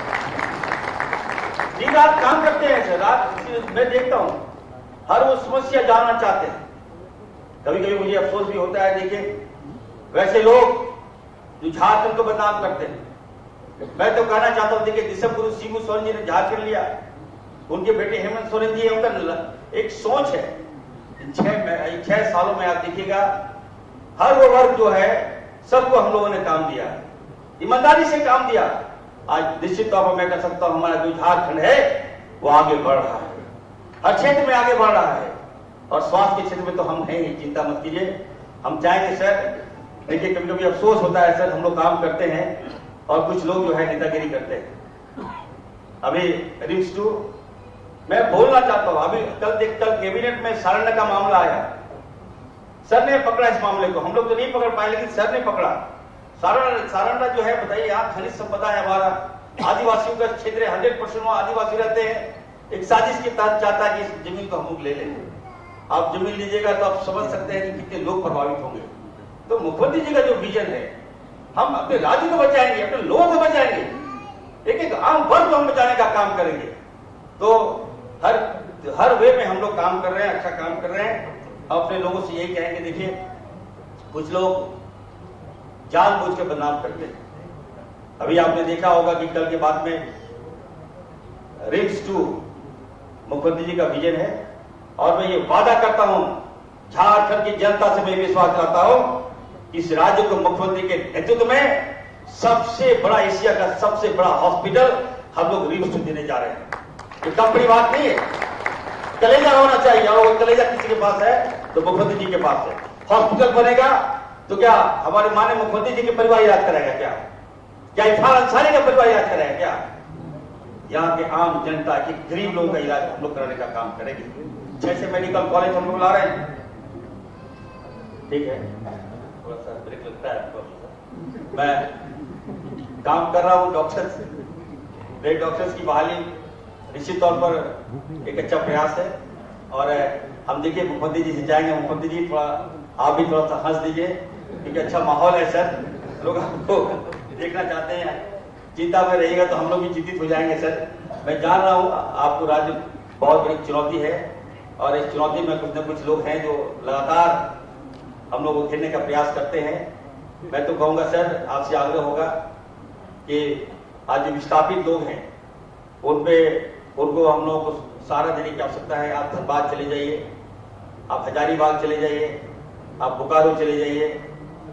दिन रात काम करते हैं सर, रात मैं देखता हूं, हर वो समस्या जानना चाहते हैं। कभी कभी मुझे अफसोस भी होता है, देखिए वैसे लोग जो झारखंड को बदनाम करते हैं, मैं तो कहना चाहता हूं, देखिए दिसपुरुष शिबू सोरेन जी ने झारखंड लिया, उनके बेटे हेमंत सोरेन जी, उनका एक सोच है। 6 सालों में आप देखिएगा हर वो वर्ग जो है, सबको हम लोगों ने काम दिया, ईमानदारी से काम दिया। आज निश्चित तौर पर मैं कह सकता हूं, हमारा जो झारखंड है वो आगे बढ़ रहा है, हर क्षेत्र में आगे बढ़ रहा है। और स्वास्थ्य के क्षेत्र में तो हम हैं ही, चिंता मत कीजिए। हम चाहेंगे सर, देखिए कभी कभी अफसोस होता है सर, हम लोग काम करते हैं और कुछ लोग जो है नेतागिरी करते हैं। अभी रिम्स 2 मैं बोलना चाहता हूं, अभी कल कैबिनेट में सारंडा का मामला आया, सर ने पकड़ा इस मामले को, हम लोग तो नहीं पकड़ पाए, लेकिन सर ने पकड़ा। सारंडा जो है, बताइए आप, खनिज संपदा है हमारा, आदिवासियों का क्षेत्र है, 100% वहां आदिवासी रहते हैं। एक साजिश के तहत चाहता है कि इस जमीन को हम लोग ले लेंगे। आप जमीन लीजिएगा तो आप समझ सकते हैं कि कितने लोग प्रभावित होंगे। तो मुख्यमंत्री जी का जो विजन है, हम अपने राज्य को बचाएंगे, अपने लोगों को बचाएंगे, एक एक आम वर्ग को हम बचाने का काम करेंगे। तो हर वे में हम लोग काम कर रहे हैं, अच्छा काम कर रहे हैं। अपने लोगों से यही कहेंगे, देखिए कुछ लोग जानबूझ के बदनाम करते हैं। अभी आपने देखा होगा कि कल के बाद में रिम्स 2 मुख्यमंत्री जी का विजन है, और मैं ये वादा करता हूं, झारखंड की जनता से मैं विश्वास दिलाता हूं कि इस राज्य को मुख्यमंत्री के नेतृत्व में सबसे बड़ा, एशिया का सबसे बड़ा हॉस्पिटल हम लोग रिम्स 2 देने जा रहे हैं। ये कम बड़ी बात नहीं है, कलेजा होना चाहिए, और वो कलेजा किसी के पास है तो मुख्यमंत्री जी के पास है। हॉस्पिटल बनेगा तो क्या हमारे माननीय मुख्यमंत्री जी के परिवार इलाज कराएगा? क्या इरफान अंसारी का परिवार इलाज कराएगा? क्या यहाँ के आम जनता के गरीब लोगों का इलाज हम लोग कराने का काम करेंगे। 6 मेडिकल कॉलेज हम लोग ला रहे हैं, ठीक है, थोड़ा सा ब्रेक लगता है, मैं काम कर रहा हूं डॉक्टर्स, ब्रेक डॉक्टर्स की बहाली निश्चित तौर पर एक अच्छा प्रयास है। और हम देखिए मुख्यमंत्री जी से चाहेंगे, मुख्यमंत्री जी थोड़ा आप भी थोड़ा सा हंस दीजिए, क्योंकि अच्छा माहौल है सर, लोग आपको देखना चाहते हैं। चिंता में रहिएगा तो हम लोग भी चिंतित हो जाएंगे सर। मैं जान रहा हूं आपको राज्य बहुत बड़ी चुनौती है, और इस चुनौती में कुछ न कुछ लोग हैं जो लगातार हम लोग को घेरने का प्रयास करते हैं। मैं तो कहूंगा सर, आपसे आग्रह होगा कि आज जो विस्थापित लोग हैं उनको हम लोगों को सहारा देने की आवश्यकता है। आप धनबाद चले जाइए, आप हजारीबाग चले जाइए, आप बोकारो चले जाइए,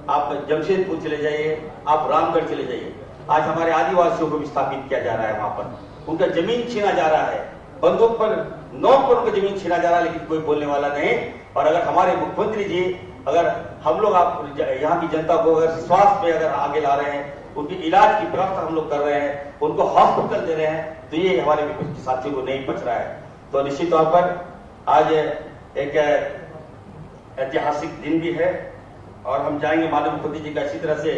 आप जमशेदपुर चले जाइए, आप रामगढ़ चले जाइए। आज हमारे आदिवासियों को विस्थापित किया जा रहा है, वहां पर उनका जमीन छीना जा रहा है, बंदूक पर नोक पर उनका जमीन छीना जा रहा है, लेकिन कोई बोलने वाला नहीं। और अगर हमारे मुख्यमंत्री जी, अगर हम लोग आप यहाँ की जनता को अगर स्वास्थ्य में अगर आगे ला रहे हैं, उनकी इलाज की व्यवस्था हम लोग कर रहे हैं, उनको हॉस्पिटल दे रहे हैं, तो ये हमारे विपक्ष के साथियों को नहीं बच रहा है। तो निश्चित तौर पर आज एक ऐतिहासिक दिन भी है और हम चाहेंगे माननीय मुख्यमंत्री जी का इसी तरह से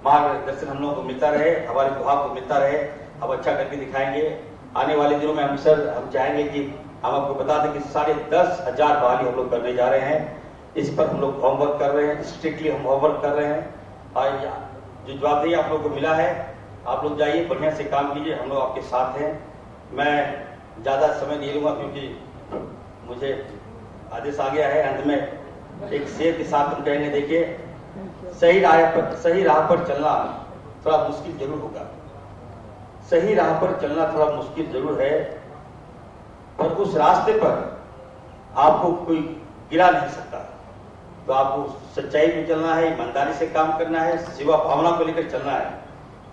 मार्गदर्शन हम लोगों को मिलता रहे, हमारे विभाग को मिलता रहे, हम अच्छा करके दिखाएंगे। आने वाले दिनों में हम चाहेंगे कि हम आपको बता दें कि 10,500 बहाली हम लोग करने जा रहे हैं। इस पर हम लोग होमवर्क कर रहे हैं, स्ट्रिक्टली हम होमवर्क कर रहे हैं और जो जवाबदेही आप लोग को मिला है, आप लोग जाइए बढ़िया से काम कीजिए, हम लोग आपके साथ हैं। मैं ज्यादा समय नहीं लूंगा क्योंकि मुझे आदेश आ गया है। अंत में एक शेर के साथ हम कहेंगे, देखिए सही राह पर चलना थोड़ा मुश्किल जरूर होगा, सही राह पर चलना थोड़ा मुश्किल जरूर है, पर उस रास्ते पर आपको कोई गिरा नहीं सकता। तो आपको सच्चाई पे चलना है, ईमानदारी से काम करना है, सेवा भावना को लेकर चलना है।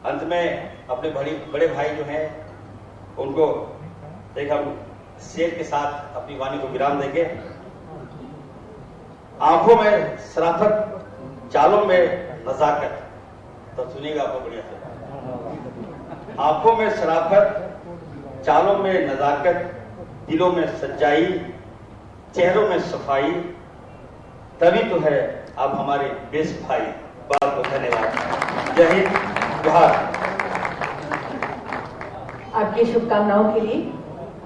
अंत में अपने बड़े भाई जो हैं उनको एक हम शेर के साथ अपनी वाणी को विराम देंगे। आंखों में शराफत, चालों में नजाकत। तो सुनिएगा आपको बढ़िया से। आंखों में शराफत, चालों में नजाकत, दिलों में सच्चाई, चेहरों में सफाई, तभी तो है आप हमारे बेस्ट भाई। बहुत बहुत धन्यवाद। जय हिंद, जोहार। आपकी शुभकामनाओं के लिए,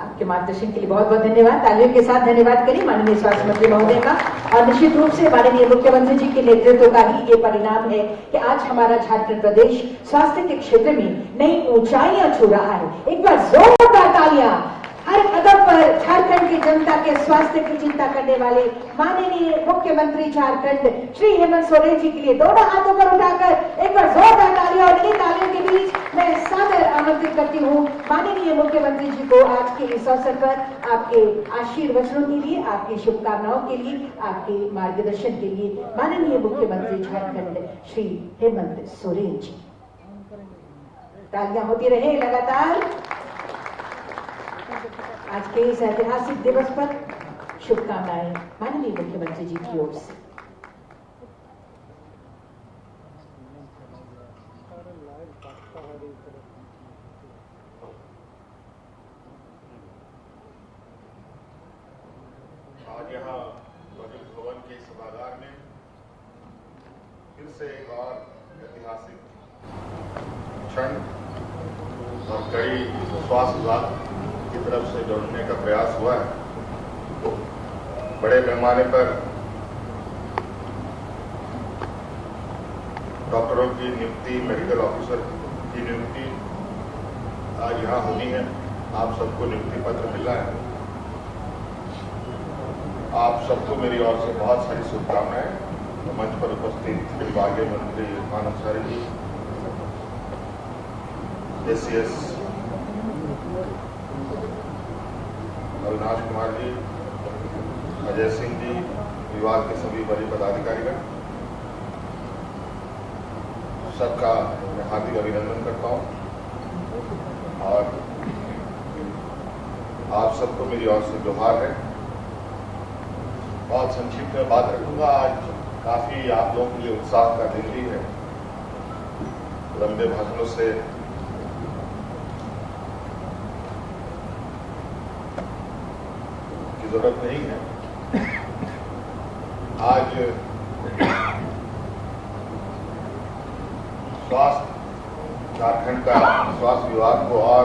आपके मार्गदर्शन के लिए बहुत बहुत धन्यवाद। तालियों के साथ धन्यवाद करें माननीय स्वास्थ्य मंत्री महोदय का। और निश्चित रूप से माननीय मुख्यमंत्री जी के नेतृत्व का ही ये परिणाम है कि आज हमारा झारखंड प्रदेश स्वास्थ्य के क्षेत्र में नई ऊंचाइयां छू रहा है। एक बार जोरदार तालियां हर कदम पर झारखंड की जनता के स्वास्थ्य की चिंता करने वाले माननीय मुख्यमंत्री झारखंड श्री हेमंत सोरेन जी के लिए दोनों हाथों पर उठाकर एक बार जोरदार तालियां। और इन तालियों के बीच मैं सादर आमंत्रित करती हूँ माननीय मुख्यमंत्री जी को आज के इस अवसर पर आपके आशीर्वचनों के लिए, आपकी शुभकामनाओं के लिए, आपके मार्गदर्शन के लिए माननीय मुख्यमंत्री झारखंड श्री हेमंत सोरेन जी। तालियां होती रहे लगातार। आज के इस ऐतिहासिक दिवस पर शुभकामनाएं माननीय मुख्यमंत्री जी की ओर से। आज यहाँ प्रोजेक्ट भवन के सभागार में फिर से एक और ऐतिहासिक क्षण और कड़ी स्वास्थ्य विभाग की तरफ से जोड़ने का प्रयास हुआ है। बड़े पैमाने पर डॉक्टरों की नियुक्ति, मेडिकल ऑफिसर की नियुक्ति आज यहाँ होनी है। आप सबको नियुक्ति पत्र मिला है। आप सबको मेरी ओर से बहुत सारी शुभकामनाएं। मंच पर उपस्थित विभागीय मंत्री इरफान अंसारी जी, एसीएस अविनाश कुमार जी, अजय सिंह जी, विभाग के सभी बड़े पदाधिकारीगण, सबका मैं हार्दिक अभिनंदन करता हूं और आप सबको मेरी ओर से जोहार है। बहुत संक्षिप्त में बात रखूंगा। आज काफी आप लोगों के लिए उत्साह का दिन भी है। लंबे भाषणों से की जरूरत नहीं है। आज स्वास्थ्य, झारखंड का स्वास्थ्य विभाग को और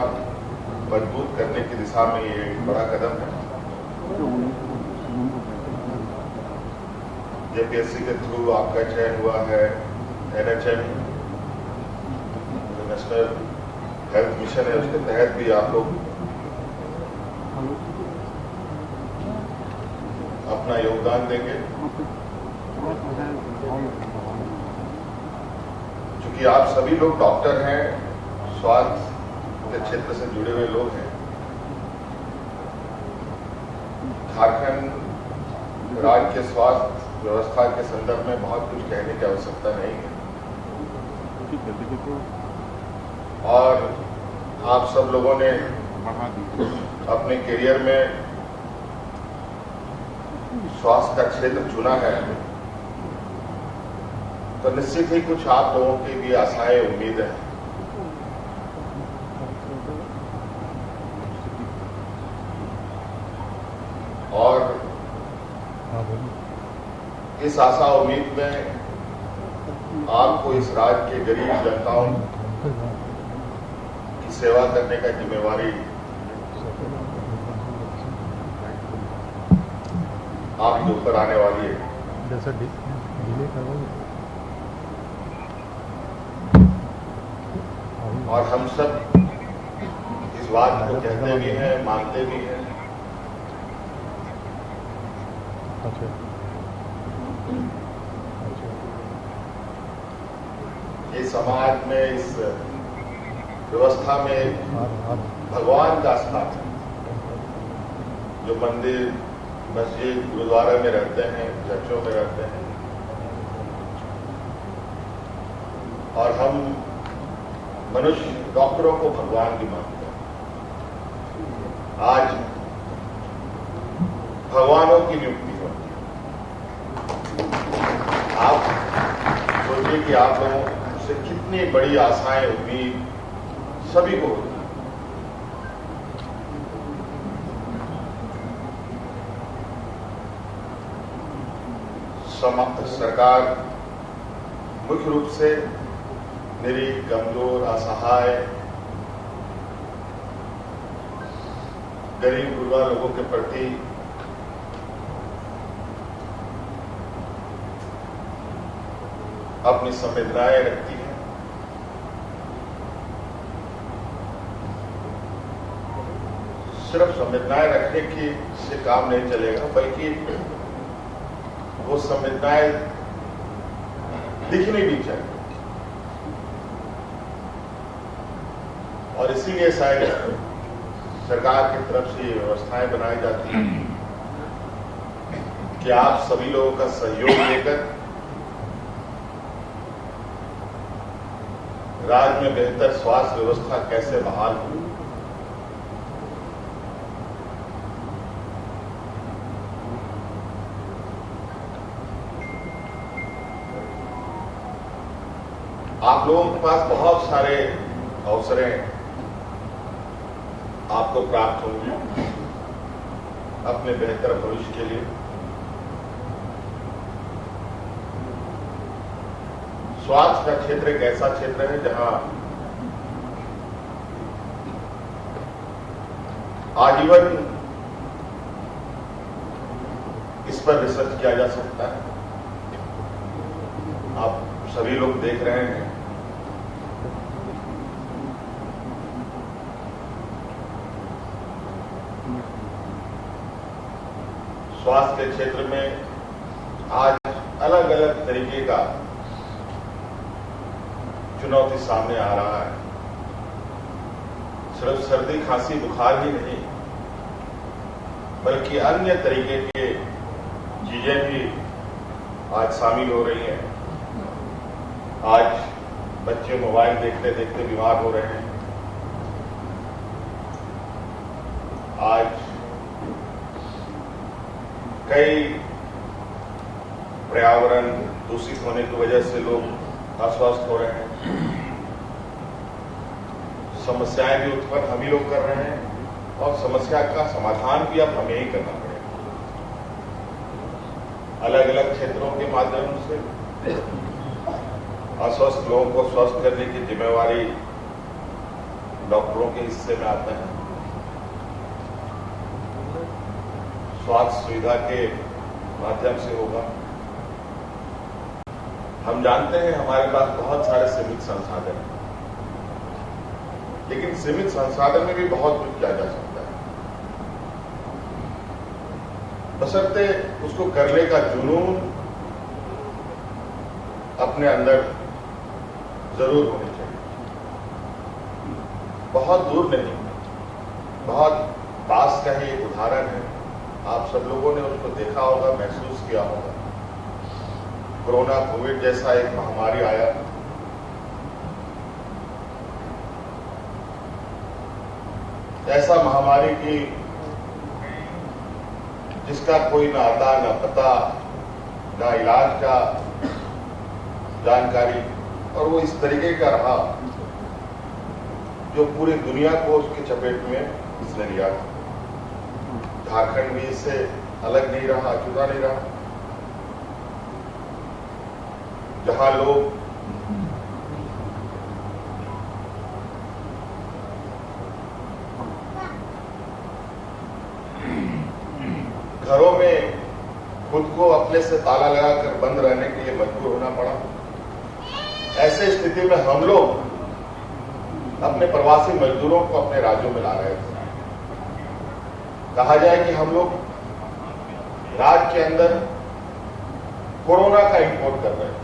मजबूत करने की दिशा में ये एक बड़ा कदम है। जेपीएससी के थ्रू आपका चयन हुआ है। एनएचएम जो नेशनल हेल्थ मिशन है उसके तहत भी आप लोग अपना योगदान देंगे। क्योंकि आप सभी लोग डॉक्टर हैं, स्वास्थ्य के क्षेत्र से जुड़े हुए लोग हैं। झारखंड राज्य के स्वास्थ्य व्यवस्था के संदर्भ में बहुत कुछ कहने की आवश्यकता नहीं है और आप सब लोगों ने अपने करियर में स्वास्थ्य का क्षेत्र चुना है, तो निश्चित ही कुछ आप लोगों के लिए आशाएं, उम्मीदें हैं। और इस आशा उम्मीद में आपको इस राज्य के गरीब जनताओं की सेवा करने का जिम्मेवारी आपके ऊपर आने वाली है। और हम सब इस बात को कहते भी हैं, मानते भी हैं। ये समाज में, इस व्यवस्था में भगवान का स्थान है। जो मंदिर, मस्जिद, गुरुद्वारा में रहते हैं, चर्चों में रहते हैं, और हम मनुष्य डॉक्टरों को भगवान भी मानते हैं। आज भगवानों की नियुक्ति होती है। आप सोचिए कि आप लोगों से कितनी बड़ी आशाएं, उम्मीद सभी को होती है। सरकार मुख्य रूप से मेरी कमजोर, असहाय, गरीब गुरबा लोगों के प्रति अपनी संवेदनाएं रखती है। सिर्फ संवेदनाएं रखने की से काम नहीं चलेगा, बल्कि वो संवेदनाएं दिखनी भी चाहिए। और इसीलिए शायद सरकार की तरफ से ये व्यवस्थाएं बनाई जाती हैं कि आप सभी लोगों का सहयोग लेकर राज्य में बेहतर स्वास्थ्य व्यवस्था कैसे बहाल हो। आप लोगों के पास बहुत सारे अवसरें आपको प्राप्त होंगे अपने बेहतर भविष्य के लिए। स्वास्थ्य का क्षेत्र एक ऐसा क्षेत्र है जहां आजीवन इस पर रिसर्च किया जा सकता है। आप सभी लोग देख रहे हैं स्वास्थ्य के क्षेत्र में आज अलग अलग तरीके का चुनौती सामने आ रहा है। सिर्फ सर्दी, खांसी, बुखार ही नहीं, बल्कि अन्य तरीके के चीजें भी आज शामिल हो रही हैं। आज बच्चे मोबाइल देखते देखते बीमार हो रहे हैं। आज कई पर्यावरण दूषित होने की वजह से लोग अस्वस्थ हो रहे हैं। समस्याएं भी उत्पन्न हम ही लोग कर रहे हैं और समस्या का समाधान भी अब हमें ही करना पड़ेगा। अलग अलग क्षेत्रों के माध्यम से अस्वस्थ लोगों को स्वस्थ करने की जिम्मेवारी डॉक्टरों के हिस्से में आता है। स्वास्थ्य सुविधा के माध्यम से होगा। हम जानते हैं हमारे पास बहुत सारे सीमित संसाधन हैं, लेकिन सीमित संसाधन में भी बहुत कुछ किया जा सकता है, बशर्ते उसको करने का जुनून अपने अंदर जरूर होनी चाहिए। बहुत दूर नहीं, बहुत पास का ही एक उदाहरण है। आप सब लोगों ने उसको देखा होगा, महसूस किया होगा। कोरोना, कोविड जैसा एक महामारी आया। ऐसा महामारी की जिसका कोई ना आता, ना पता, ना इलाज का जानकारी, और वो इस तरीके का रहा जो पूरी दुनिया को उसकी चपेट में इसने लिया। झारखंड भी इससे अलग नहीं रहा, जुदा नहीं रहा। जहां लोग घरों में खुद को अपने से ताला लगाकर बंद रहने के लिए मजबूर होना पड़ा, ऐसे स्थिति में हम लोग अपने प्रवासी मजदूरों को अपने राज्यों में ला रहे थे। कहा जाए कि हम लोग राज्य के अंदर कोरोना का इंपोर्ट कर रहे थे,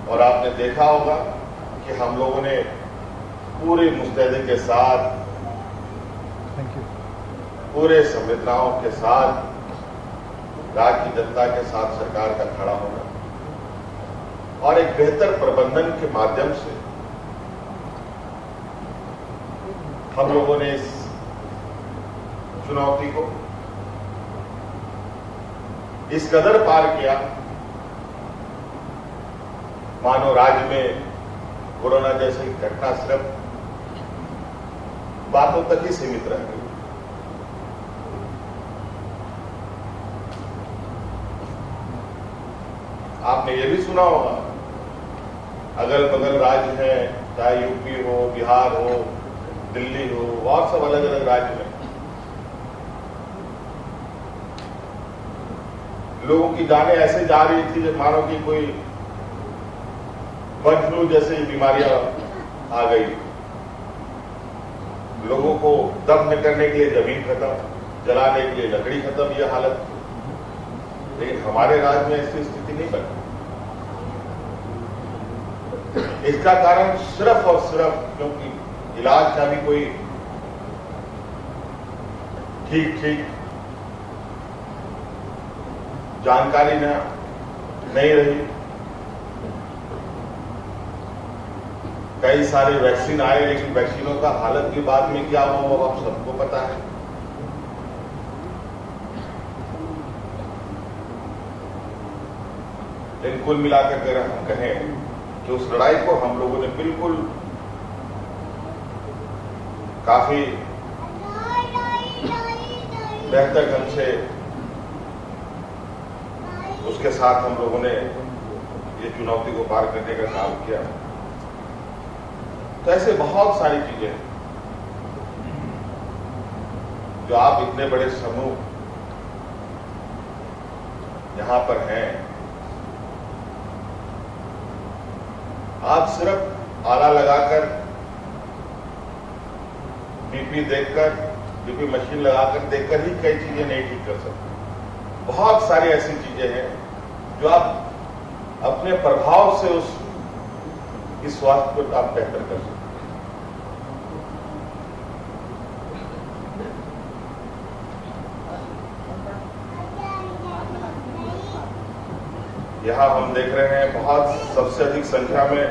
और आपने देखा होगा कि हम लोगों ने पूरी मुस्तैदी के साथ, पूरे संवेदनाओं के साथ राज्य की जनता के साथ सरकार का खड़ा होना और एक बेहतर प्रबंधन के माध्यम से हम लोगों ने इस चुनौती को इस कदर पार किया, मानो राज्य में कोरोना जैसी घटना सिर्फ बातों तक ही सीमित रह गई। आपने ये भी सुना होगा, अगल बगल राज्य हैं, चाहे यूपी हो, बिहार हो, दिल्ली हो और सब अलग अलग राज्य में लोगों की जानें ऐसे जा रही थी जब मानो कि कोई बर्ड फ्लू जैसी बीमारियां आ गई। लोगों को दफन करने के लिए जमीन खत्म, जलाने के लिए लकड़ी खत्म, यह हालत। लेकिन हमारे राज्य में ऐसी स्थिति नहीं बनी। इसका कारण सिर्फ और सिर्फ क्योंकि इलाज का भी कोई ठीक जानकारी नहीं रही। कई सारे वैक्सीन आए, लेकिन वैक्सीनों का हालत की बाद में क्या हुआ वो आप सबको पता है। लेकिन कुल मिलाकर अगर हम कहें कि उस लड़ाई को हम लोगों ने बिल्कुल काफी बेहतर ढंग से उसके साथ हम लोगों ने ये चुनौती को पार करने का काम किया। तो ऐसे बहुत सारी चीजें हैं जो आप इतने बड़े समूह यहां पर हैं, आप सिर्फ आला लगाकर बीपी देखकर, बीपी मशीन लगाकर देखकर ही कई चीजें नहीं ठीक कर सकते। बहुत सारी ऐसी चीजें हैं जो आप अपने प्रभाव से इस स्वास्थ्य को आप बेहतर कर सकते हैं। यहां हम देख रहे हैं बहुत सबसे अधिक संख्या में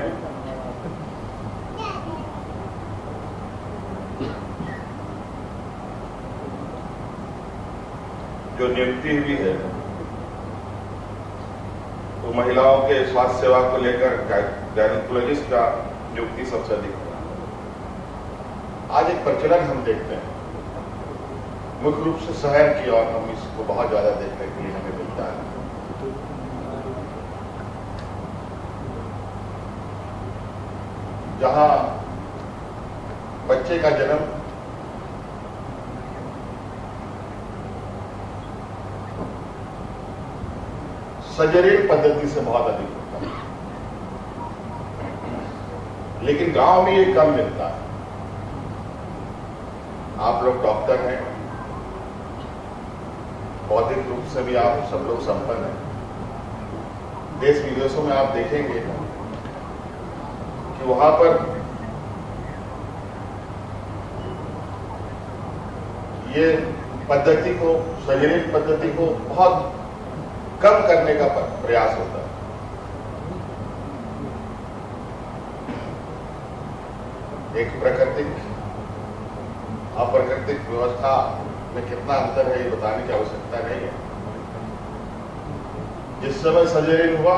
जो नियुक्ति हुई है, तो महिलाओं के स्वास्थ्य सेवा को लेकर गायनेकोलॉजिस्ट का नियुक्ति सबसे अधिक है। आज एक प्रचलन हम देखते हैं मुख्य रूप से शहर की, और हम इसको बहुत ज्यादा देखने के लिए हमें मिलता है। जहां बच्चे का जन्म सर्जरी पद्धति से बहुत अधिक होता है, लेकिन गांव में ये कम मिलता है। आप लोग डॉक्टर हैं, बौद्धिक रूप से भी आप सब लोग संपन्न हैं। देश विदेशों में आप देखेंगे कि वहां पर ये पद्धति को, सर्जरी पद्धति को बहुत कम करने का प्रयास होता है। एक प्राकृतिक अप्राकृतिक व्यवस्था में कितना अंतर है ये बताने की आवश्यकता नहीं है। जिस समय सर्जरी हुआ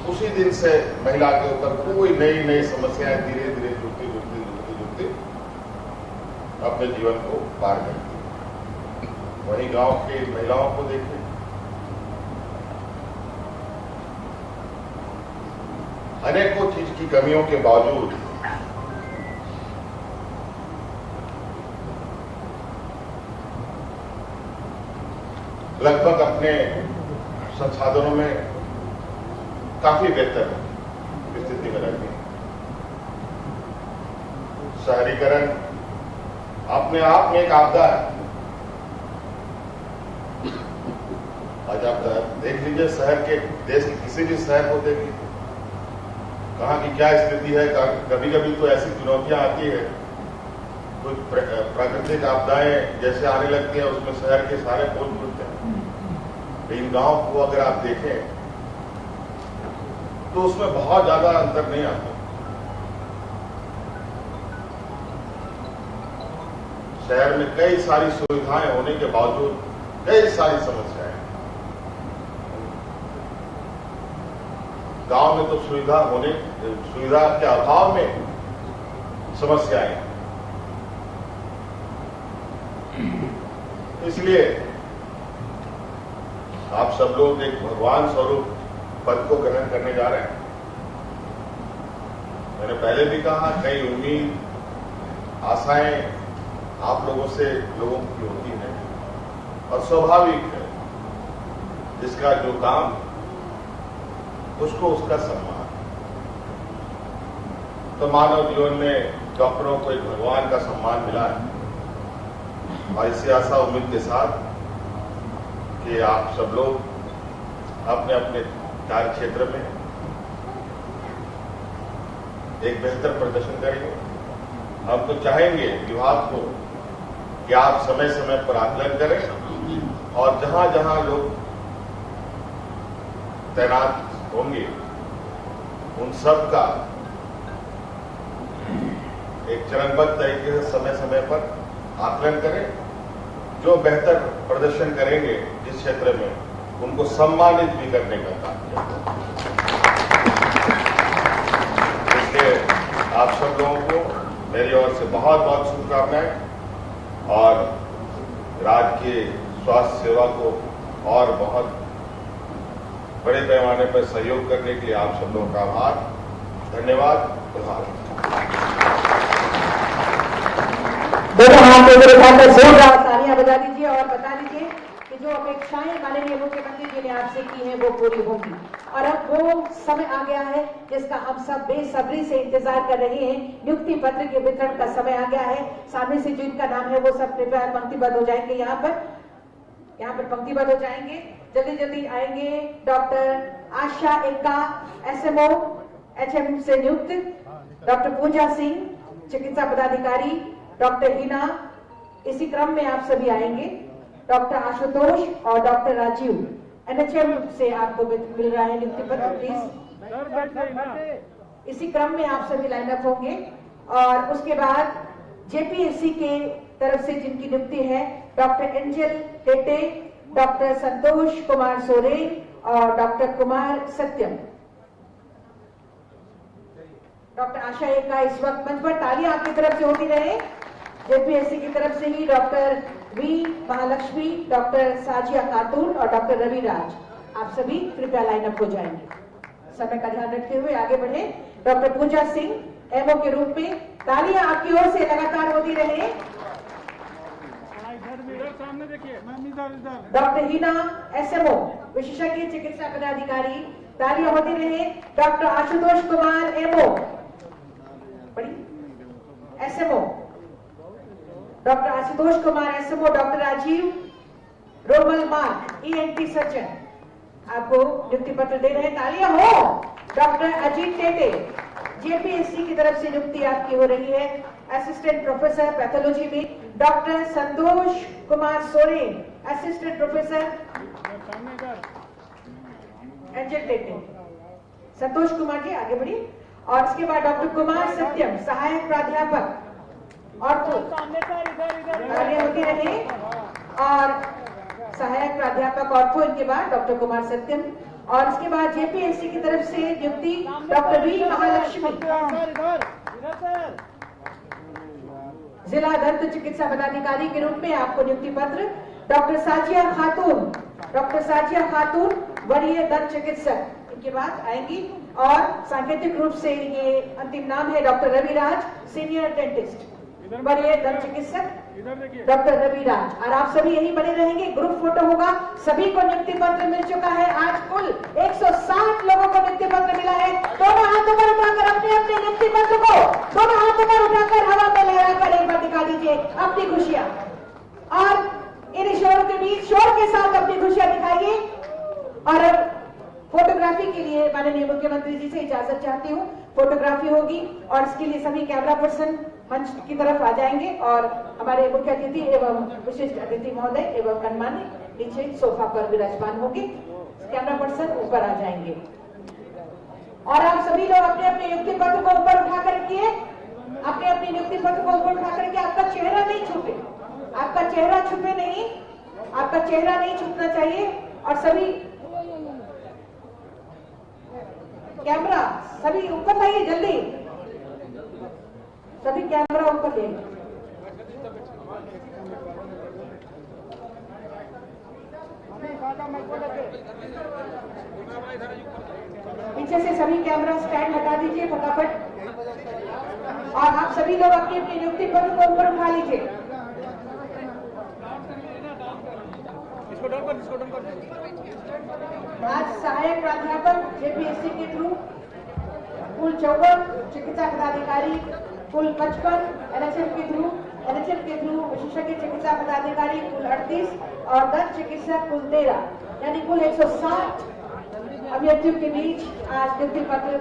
उसी दिन से महिला के ऊपर कोई नई समस्याएं धीरे धीरे जुड़ती अपने जीवन को पार करती। वहीं गांव की महिलाओं को देखें, अनेकों चीज की कमियों के बावजूद लगभग अपने संसाधनों में काफी बेहतर स्थिति में रहते हैं। शहरीकरण अपने आप में एक आपदा है। आज आप देख लीजिए शहर के, देश के किसी भी शहर को देख लीजिए, कहाँ की क्या स्थिति है। कभी कभी तो ऐसी चुनौतियां आती है, कुछ प्राकृतिक आपदाएं जैसे आने लगती है, उसमें शहर के सारे पुल खुलते हैं। लेकिन गांव को अगर आप देखें तो उसमें बहुत ज्यादा अंतर नहीं आता। शहर में कई सारी सुविधाएं होने के बावजूद कई सारी समस्याएं। गांव में तो सुविधा के अभाव में समस्याएं। इसलिए आप सब लोग एक भगवान स्वरूप पद को ग्रहण करने जा रहे हैं। मैंने पहले भी कहा, कई उम्मीद आशाएं आप लोगों की होती है और स्वाभाविक है। जिसका जो काम उसको उसका सम्मान। तो मानव जीवन में डॉक्टरों को एक भगवान का सम्मान मिला है और इसी आशा उम्मीद के साथ कि आप सब लोग अपने अपने कार्य क्षेत्र में एक बेहतर प्रदर्शन करेंगे। हम तो चाहेंगे विभाग को कि आप समय समय पर आकलन करें और जहां जहां लोग तैनात होंगे उन सब का एक चरणबद्ध तरीके से समय समय पर आकलन करें। जो बेहतर प्रदर्शन करेंगे जिस क्षेत्र में, उनको सम्मानित भी करने का काम किया। इसलिए आप सब लोगों को मेरी ओर से बहुत बहुत शुभकामनाएं और राज्य के स्वास्थ्य सेवा को और बहुत बड़े पैमाने पर सहयोग करने के लिए आप सब लोगों का आभार, धन्यवाद। दोनों हाथ ऊपर उठाकर जोरदार तालियां बजा दीजिए और बता दीजिए कि जो अपेक्षाएं माननीय मुख्यमंत्री जी ने आपसे की हैं वो पूरी होंगी। और अब वो समय आ गया है जिसका हम सब बेसब्री से इंतजार कर रहे हैं। नियुक्ति पत्र के वितरण का समय आ गया है। सामने से जिनका नाम है वो सब कृपया पंक्तिबद्ध हो जाएंगे। यहाँ पर पंक्तिबद्ध हो जाएंगे। जल्दी जल्दी आएंगे। डॉक्टर आशा एक्का SMO HM से नियुक्त, डॉक्टर पूजा सिंह चिकित्सा पदाधिकारी, डॉक्टर हिना, इसी क्रम में आप सभी आएंगे। डॉक्टर आशुतोष और डॉक्टर राजीव NHM से आपको मिल रहा है नियुक्ति पत्र, प्लीज। इसी क्रम में आप सभी लाइनअप होंगे और उसके बाद JPSC के तरफ से जिनकी नियुक्ति है, doctor angel Tete, doctor Santosh Kumar Soren और डॉक्टर कुमार सत्यम। डॉक्टर आशा एक्का इस वक्त मंच पर, तालियां आपकी तरफ से होती रहे। JPSC की तरफ से ही doctor V Mahalakshmi, doctor Sajiya Khatoon और डॉक्टर रवि राज, आप सभी कृपया लाइनअप हो जाएंगे। समय का ध्यान रखते हुए आगे बढ़े। डॉक्टर पूजा सिंह MO के रूप में, तालियां आपकी ओर से लगातार होती रहे। डॉक्टर हिना SMO विशेषज्ञ चिकित्सा पदाधिकारी, तालियां होती रहे। Doctor Ashutosh Kumar MO SMO, doctor Ashutosh Kumar SMO, doctor Rajeev Romal Mark ENT surgeon आपको नियुक्ति पत्र दे रहे हैं। तालियां हो। डॉक्टर अजीत टेटे JPSC की तरफ से नियुक्ति आपकी हो रही है असिस्टेंट प्रोफेसर पैथोलॉजी में। Doctor Santosh Kumar Soren assistant professor Angel Tete. Santosh Kumar ji आगे बढ़िए। और इसके बाद डॉक्टर कुमार सत्यम सहायक प्राध्यापक और कार्य होती रहे और सहायक प्राध्यापक और इनके बाद डॉक्टर कुमार सत्यम। और इसके बाद JPSC की तरफ से नियुक्ति डॉक्टर V महालक्ष्मी जिला दंत चिकित्सा पदाधिकारी के रूप में आपको नियुक्ति पत्र। डॉक्टर साजिया खातून वरीय दंत चिकित्सक, इनके बाद आएंगी और सांकेतिक रूप से ये अंतिम नाम है डॉक्टर रविराज, सीनियर डेंटिस्ट, वरीय दंत चिकित्सक डॉक्टर रविराज। और आप सभी यही बने रहेंगे, ग्रुप फोटो होगा। सभी को नियुक्ति पत्र मिल चुका है। आज कुल 160 लोगों को नियुक्ति पत्र मिला है। दोनों हाथों पर उठाकर अपने अपने नियुक्ति पत्र को दोनों हाथों पर उठाकर हवा में लहराकर एक बार दिखा दीजिए अपनी खुशियां, और इन शोर के बीच शोर के साथ अपनी खुशियां दिखाइए। और अब फोटोग्राफी के लिए माननीय मुख्यमंत्री जी से इजाजत चाहती हूँ। फोटोग्राफी होगी और इसके लिए सभी कैमरा पर्सन मंच की तरफ आ जाएंगे और हमारे मुख्य अतिथि एवं विशिष्ट अतिथि महोदय एवं गणमान्य नीचे सोफा पर विराजमान होंगे। कैमरा पर्सन ऊपर आ जाएंगे और आप सभी लोग अपने अपने नियुक्ति पत्र को ऊपर उठा कर रखिए। अपने अपने नियुक्ति पत्र को ऊपर उठा करके आपका चेहरा नहीं छुपे, आपका चेहरा छुपे नहीं, आपका चेहरा नहीं छुपना चाहिए। और सभी कैमरा सभी ऊपर लाइए, जल्दी सभी कैमरा ऊपर ले। पीछे से सभी कैमरा स्टैंड हटा दीजिए फटाफट, और आप सभी लोग अपनी अपनी नियुक्ति पत्र को ऊपर उठा लीजिए। आज सहायक प्राध्यापक जेपीएससी के थ्रू कुल 54 चिकित्सा पदाधिकारी, कुल 55 एनएचएम के थ्रू विशेषज्ञ चिकित्सा पदाधिकारी कुल 38 और दंत चिकित्सक कुल 13, यानी कुल 160 अभ्यर्थियों के बीच आज नियुक्ति पत्र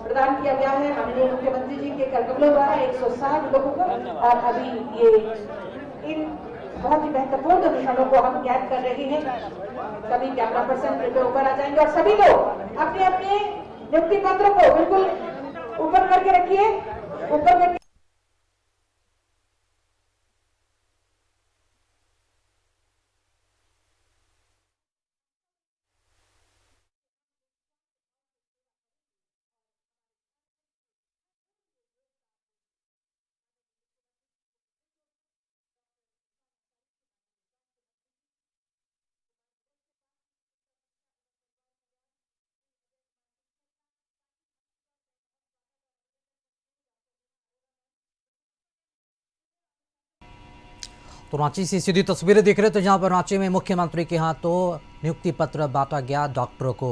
प्रदान किया गया है माननीय मुख्यमंत्री जी के करकमलों द्वारा 160 लोगों को। और अभी ये इन बहुत ही महत्वपूर्ण क्षणों को हम कैद कर रहे हैं। सभी कैमरा पर्सन ऊपर आ जाएंगे और सभी लोग अपने अपने नियुक्ति पत्र को बिल्कुल ऊपर करके रखिए, ऊपर करके। तो रांची से सीधी तस्वीरें देख रहे थे, जहां पर रांची में मुख्यमंत्री के हाथों नियुक्ति पत्र बांटा गया डॉक्टरों को।